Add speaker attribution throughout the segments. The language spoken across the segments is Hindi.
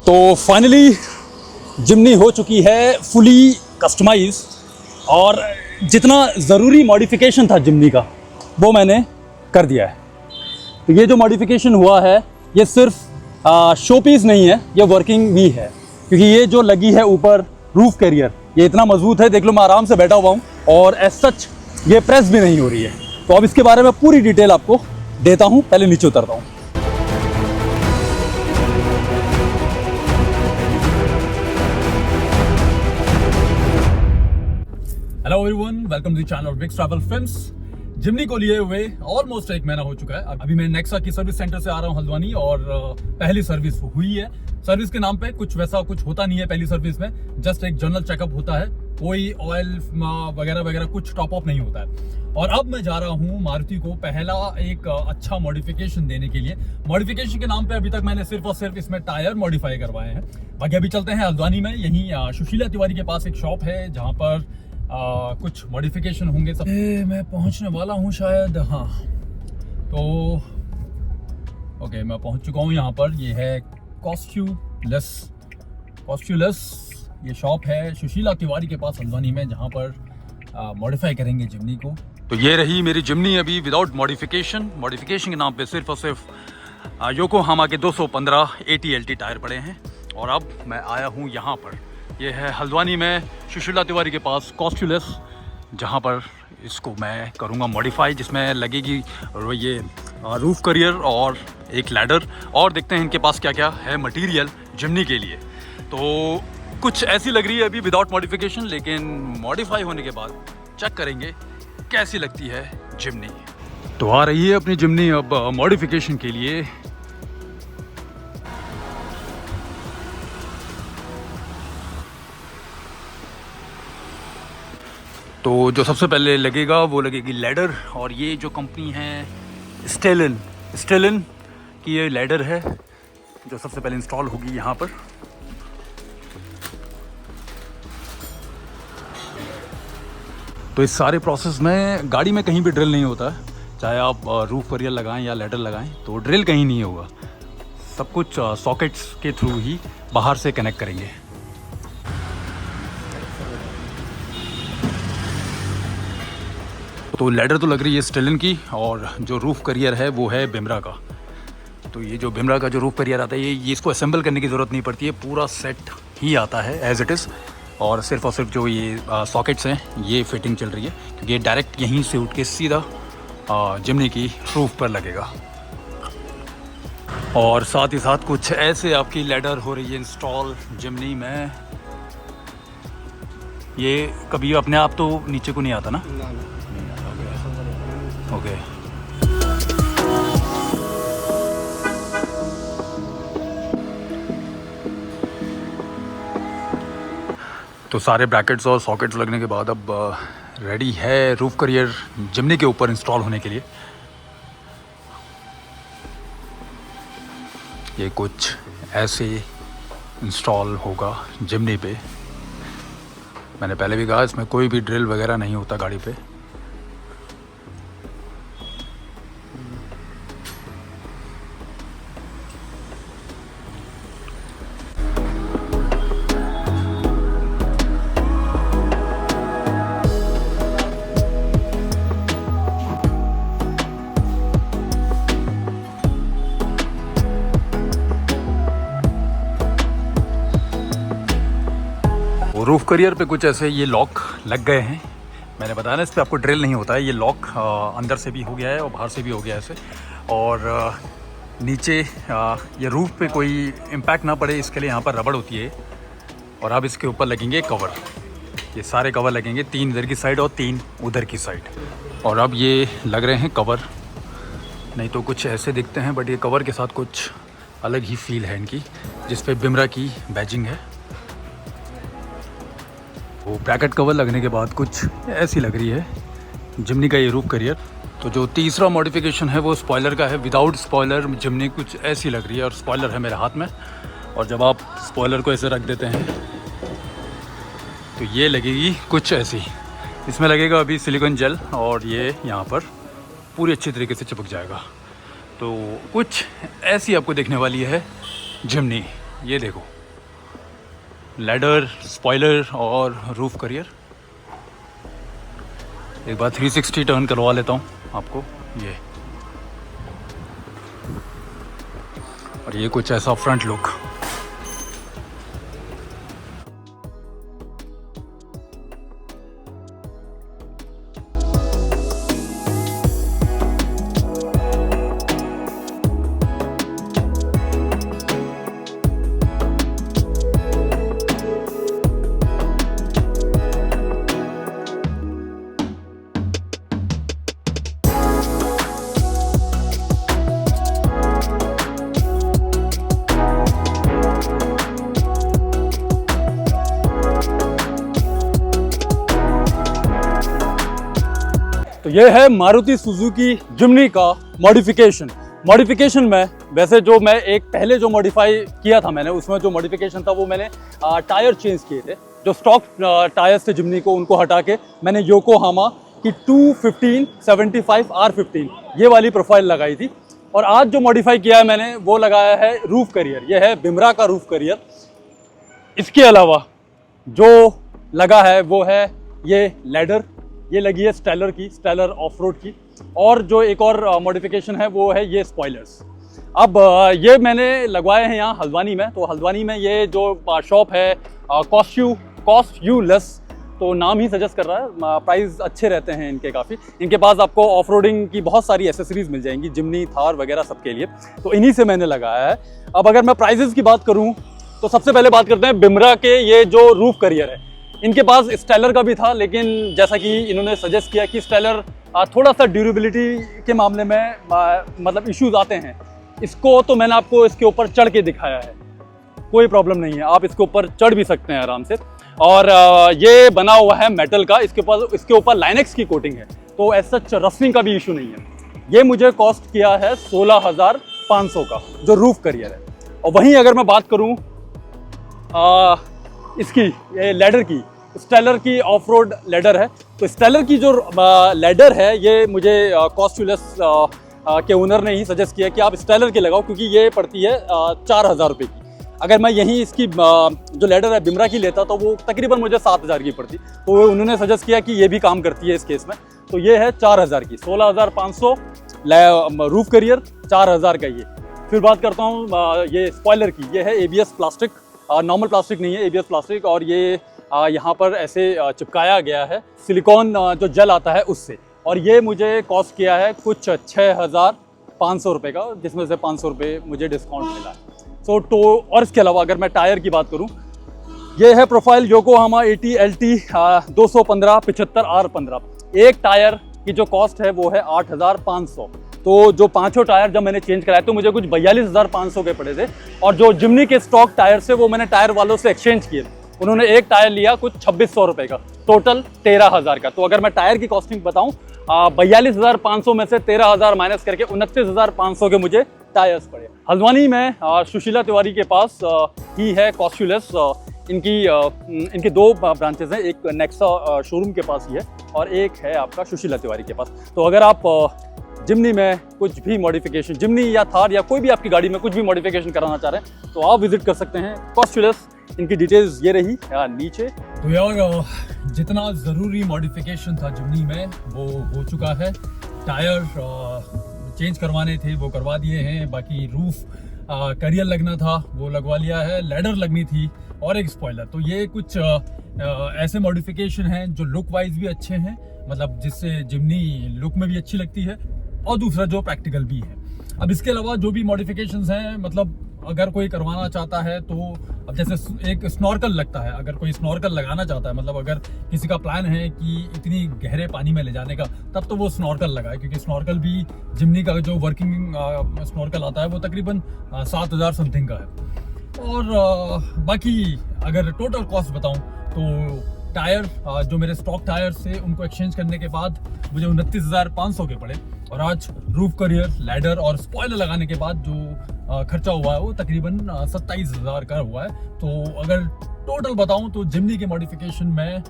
Speaker 1: तो फाइनली जिमनी हो चुकी है फुली कस्टमाइज और जितना ज़रूरी मॉडिफिकेशन था जिमनी का वो मैंने कर दिया है। तो ये जो मॉडिफिकेशन हुआ है ये सिर्फ शो पीस नहीं है, ये वर्किंग भी है, क्योंकि ये जो लगी है ऊपर रूफ कैरियर ये इतना मजबूत है, देख लो मैं आराम से बैठा हुआ हूँ और एज सच ये प्रेस भी नहीं हो रही है। तो अब इसके बारे में पूरी डिटेल आपको देता हूँ, पहले नीचे उतरता हूँ। Hello everyone, welcome to the channel big travel films. Jimny को लिए हुए ऑलमोस्ट 1 महीना हो चुका है। अभी मैं नेक्सा की सर्विस सेंटर से आ रहा हूँ हल्द्वानी और पहली सर्विस हुई है। सर्विस के नाम पे कुछ वैसा कुछ होता नहीं है पहली सर्विस में, जस्ट एक जनरल चेकअप होता है, कोई ऑयल वगैरह वगैरह कुछ टॉप अप नहीं होता है। और अब मैं जा रहा हूँ मारुति को पहला एक अच्छा मॉडिफिकेशन देने के लिए। मॉडिफिकेशन के नाम पे अभी तक मैंने सिर्फ और सिर्फ इसमें टायर मॉडिफाई करवाए हैं। बाकी अभी चलते हैं हल्द्वानी में, यहीं सुशीला तिवारी के पास एक शॉप है जहाँ पर कुछ मॉडिफिकेशन होंगे। सब मैं पहुंचने वाला हूं शायद, हाँ तो ओके मैं पहुंच चुका हूं यहाँ पर। ये है कॉस्ट्यूलेस ये शॉप है सुशीला तिवारी के पास हल्द्वानी में, जहाँ पर मॉडिफाई करेंगे जिमनी को। तो ये रही मेरी जिमनी अभी विदाउट मॉडिफिकेशन के नाम पे सिर्फ और सिर्फ योकोहामा के 215 ATLT टायर पड़े हैं। और अब मैं आया हूँ यहाँ पर, ये है हल्द्वानी में सुशीला तिवारी के पास कॉस्ट्यूलेस, जहाँ पर इसको मैं करूँगा मॉडिफाई, जिसमें लगेगी ये रूफ करियर और एक लैडर। और देखते हैं इनके पास क्या क्या है मटेरियल जिमनी के लिए। तो कुछ ऐसी लग रही है अभी विदाउट मॉडिफिकेशन, लेकिन मॉडिफाई होने के बाद चेक करेंगे कैसी लगती है जिमनी। तो आ रही है अपनी जिमनी अब मॉडिफिकेशन के लिए। तो जो सबसे पहले लगेगा वो लगेगी लैडर, और ये जो कंपनी है स्टेलिन की ये लैडर है जो सबसे पहले इंस्टॉल होगी यहाँ पर। तो इस सारे प्रोसेस में गाड़ी में कहीं भी ड्रिल नहीं होता है, चाहे आप रूफ करियर लगाएं या लैडर लगाएं तो ड्रिल कहीं नहीं होगा। सब कुछ सॉकेट्स के थ्रू ही बाहर से कनेक्ट करेंगे। तो लैडर तो लग रही है स्टेलिन की, और जो रूफ करियर है वो है बिमरा का। तो ये जो बिमरा का जो रूफ करियर आता है ये इसको असेंबल करने की ज़रूरत नहीं पड़ती है, पूरा सेट ही आता है एज इट इज़। और सिर्फ जो ये सॉकेट्स हैं ये फिटिंग चल रही है, क्योंकि ये डायरेक्ट यहीं से उठ के सीधा जिमनी की रूफ पर लगेगा। और साथ ही साथ कुछ ऐसे आपकी लैडर हो रही है इंस्टॉल जिमनी में। ये कभी अपने आप तो नीचे को नहीं आता ना? ओके तो सारे ब्रैकेट्स और सॉकेट्स लगने के बाद अब रेडी है रूफ करियर जिमनी के ऊपर इंस्टॉल होने के लिए। ये कुछ ऐसे इंस्टॉल होगा जिमनी पे। मैंने पहले भी कहा इसमें कोई भी ड्रिल वगैरह नहीं होता गाड़ी पे। रूफ करियर पे कुछ ऐसे ये लॉक लग गए हैं। मैंने बताया ना इस पर आपको ड्रिल नहीं होता है। ये लॉक अंदर से भी हो गया है और बाहर से भी हो गया है ऐसे। और नीचे ये रूफ पे कोई इम्पैक्ट ना पड़े इसके लिए यहाँ पर रबड़ होती है। और अब इसके ऊपर लगेंगे कवर, ये सारे कवर लगेंगे, 3 इधर की साइड और 3 उधर की साइड। और अब ये लग रहे हैं कवर, नहीं तो कुछ ऐसे दिखते हैं, बट ये कवर के साथ कुछ अलग ही फील है इनकी, जिस पे बिमरा की बैजिंग है। वो ब्रैकेट कवर लगने के बाद कुछ ऐसी लग रही है जिमनी का ये रूफ करियर। तो जो तीसरा मॉडिफिकेशन है वो स्पॉइलर का है। विदाउट स्पॉइलर जिमनी कुछ ऐसी लग रही है, और स्पॉइलर है मेरे हाथ में। और जब आप स्पॉइलर को ऐसे रख देते हैं तो ये लगेगी कुछ ऐसी। इसमें लगेगा अभी सिलिकॉन जेल, और ये यहाँ पर पूरी अच्छी तरीके से चिपक जाएगा। तो कुछ ऐसी आपको देखने वाली है जिमनी, ये देखो। लैडर, स्पॉइलर और रूफ करियर। एक बार 360 टर्न करवा लेता हूँ आपको ये, और ये कुछ ऐसा फ्रंट लुक। तो ये है मारुति सुजुकी जिम्नी का मॉडिफिकेशन में वैसे जो मैं एक पहले जो मॉडिफाई किया था मैंने, उसमें जो मॉडिफिकेशन था वो मैंने टायर चेंज किए थे। जो स्टॉक टायर्स थे जिम्नी को, उनको हटा के मैंने योकोहामा की 215/75 R15 ये वाली प्रोफाइल लगाई थी। और आज जो मॉडिफाई किया है मैंने वो लगाया है रूफ करियर। ये है बिमरा का रूफ करियर। इसके अलावा जो लगा है वो है ये लैडर, ये लगी है स्टेलर ऑफ रोड की। और जो एक और मॉडिफिकेशन है वो है ये स्पॉयलर्स। अब ये मैंने लगवाए हैं यहाँ हल्द्वानी में। तो हल्द्वानी में ये जो शॉप है कॉस्ट यू लेस, तो नाम ही सजेस्ट कर रहा है। प्राइस अच्छे रहते हैं इनके काफ़ी। इनके पास आपको ऑफ रोडिंग की बहुत सारी एसेसरीज मिल जाएंगी, जिम्नी, थार वगैरह सबके लिए। तो इन्हीं से मैंने लगाया है। अब अगर मैं प्राइजेस की बात करूँ तो सबसे पहले बात करते हैं बिमरा के ये जो रूफ करियर है। इनके पास स्टेलर का भी था, लेकिन जैसा कि इन्होंने सजेस्ट किया कि स्टेलर थोड़ा सा ड्यूरेबिलिटी के मामले में मतलब इश्यूज आते हैं। इसको तो मैंने आपको इसके ऊपर चढ़ के दिखाया है, कोई प्रॉब्लम नहीं है, आप इसके ऊपर चढ़ भी सकते हैं आराम से। और ये बना हुआ है मेटल का, इसके ऊपर लाइनेक्स की कोटिंग है, तो ऐसा रस्टिंग का भी इशू नहीं है। ये मुझे कॉस्ट किया है 16,500 का जो रूफ करियर है। और वहीं अगर मैं बात करूँ इसकी ये लैडर की, स्टेलर की ऑफ रोड लैडर है। तो स्टेलर की जो लैडर है ये मुझे कॉस्टलेस के ओनर ने ही सजेस्ट किया कि आप स्टेलर की लगाओ, क्योंकि ये पड़ती है 4,000 रुपये की। अगर मैं यहीं इसकी जो लैडर है बिमरा की लेता तो वो तकरीबन मुझे 7,000 की पड़ती। तो उन्होंने सजेस्ट किया कि ये भी काम करती है इस केस में। तो ये है 4,000 की, 16,500 रूफ करियर, 4,000 का ये। फिर बात करता हूँ ये स्पॉइलर की। ये है ABS प्लास्टिक, नॉर्मल प्लास्टिक नहीं है, ABS प्लास्टिक। और ये यहाँ पर ऐसे चिपकाया गया है सिलिकॉन जो जेल आता है उससे। और ये मुझे कॉस्ट किया है कुछ 6,500 रुपये का, जिसमें से 500 रुपये मुझे डिस्काउंट मिला है। तो और इसके अलावा अगर मैं टायर की बात करूँ, ये है प्रोफाइल योकोहामा 80 LT 215/75 R15। एक टायर की जो कॉस्ट है वो है 8,500। तो जो पांचों टायर जब मैंने चेंज कराए तो मुझे कुछ 42,500 के पड़े थे। और जो जिम्नी के स्टॉक टायर से वो मैंने टायर वालों से एक्सचेंज किए, उन्होंने एक टायर लिया कुछ 2,600 रुपये का, टोटल 13,000 का। तो अगर मैं टायर की कॉस्टिंग बताऊं, 42,500 में से 13,000 माइनस करके 29,500 के मुझे टायर्स पड़े। हल्द्वानी में सुशीला तिवारी के पास ही है कॉस्टलेस। इनकी 2 ब्रांचेस हैं, एक नेक्सा शोरूम के पास ही है और एक है आपका सुशीला तिवारी के पास। तो अगर आप जिम्नी में कुछ भी मॉडिफिकेशन, जिम्नी या थार या कोई भी आपकी गाड़ी में कुछ भी मॉडिफिकेशन कराना चाह रहे हैं तो आप विजिट कर सकते हैं कॉस्टलेस। इनकी डिटेल्स ये रही नीचे। तो यार जितना ज़रूरी मॉडिफिकेशन था जिम्नी में वो हो चुका है। टायर चेंज करवाने थे वो करवा दिए हैं, बाकी रूफ करियर लगना था वो लगवा लिया है, लैडर लगनी थी और एक स्पॉइलर। तो ये कुछ ऐसे मॉडिफिकेशन हैं जो लुक वाइज भी अच्छे हैं, मतलब जिससे जिम्नी लुक में भी अच्छी लगती है, और दूसरा जो प्रैक्टिकल भी है। अब इसके अलावा जो भी मॉडिफिकेशंस हैं, मतलब अगर कोई करवाना चाहता है तो अब जैसे एक स्नॉर्कल लगता है, अगर कोई स्नॉर्कल लगाना चाहता है, मतलब अगर किसी का प्लान है कि इतनी गहरे पानी में ले जाने का, तब तो वो स्नॉर्कल लगाए, क्योंकि स्नॉर्कल भी जिम्नी का जो वर्किंग स्नॉर्कल आता है वो तकरीबन 7,000 समथिंग का है। और बाकी अगर टोटल कॉस्ट बताऊं तो टायर जो मेरे स्टॉक टायर्स थे उनको एक्सचेंज करने के बाद मुझे 29,500 के पड़े। और आज रूफ करियर, लैडर और स्पॉइलर लगाने के बाद जो खर्चा हुआ है वो तकरीबन 27,000 का हुआ है। तो अगर टोटल बताऊं तो जिम्नी के मॉडिफिकेशन में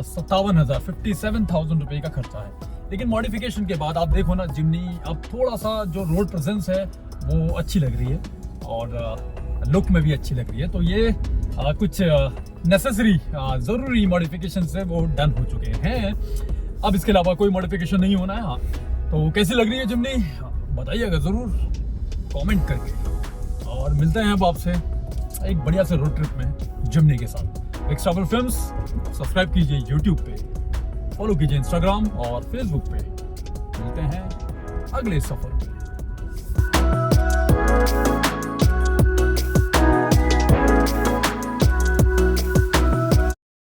Speaker 1: 57,000 रुपये का खर्चा है। लेकिन मॉडिफिकेशन के बाद आप देखो ना, जिम्नी अब थोड़ा सा जो रोड प्रेजेंस है वो अच्छी लग रही है। और लुक में भी अच्छी लग रही है। तो ये कुछ नेसेसरी ज़रूरी मॉडिफिकेशन से वो डन हो चुके हैं। अब इसके अलावा कोई मॉडिफिकेशन नहीं होना है। हाँ, तो कैसी लग रही है जिमनी बताइएगा ज़रूर कमेंट करके। और मिलते हैं अब आपसे एक बढ़िया से रोड ट्रिप में जिमनी के साथ। विक्स ट्रैवल फिल्म्स सब्सक्राइब कीजिए यूट्यूब पे, फॉलो कीजिए इंस्टाग्राम और फेसबुक पे। मिलते हैं अगले सफर में।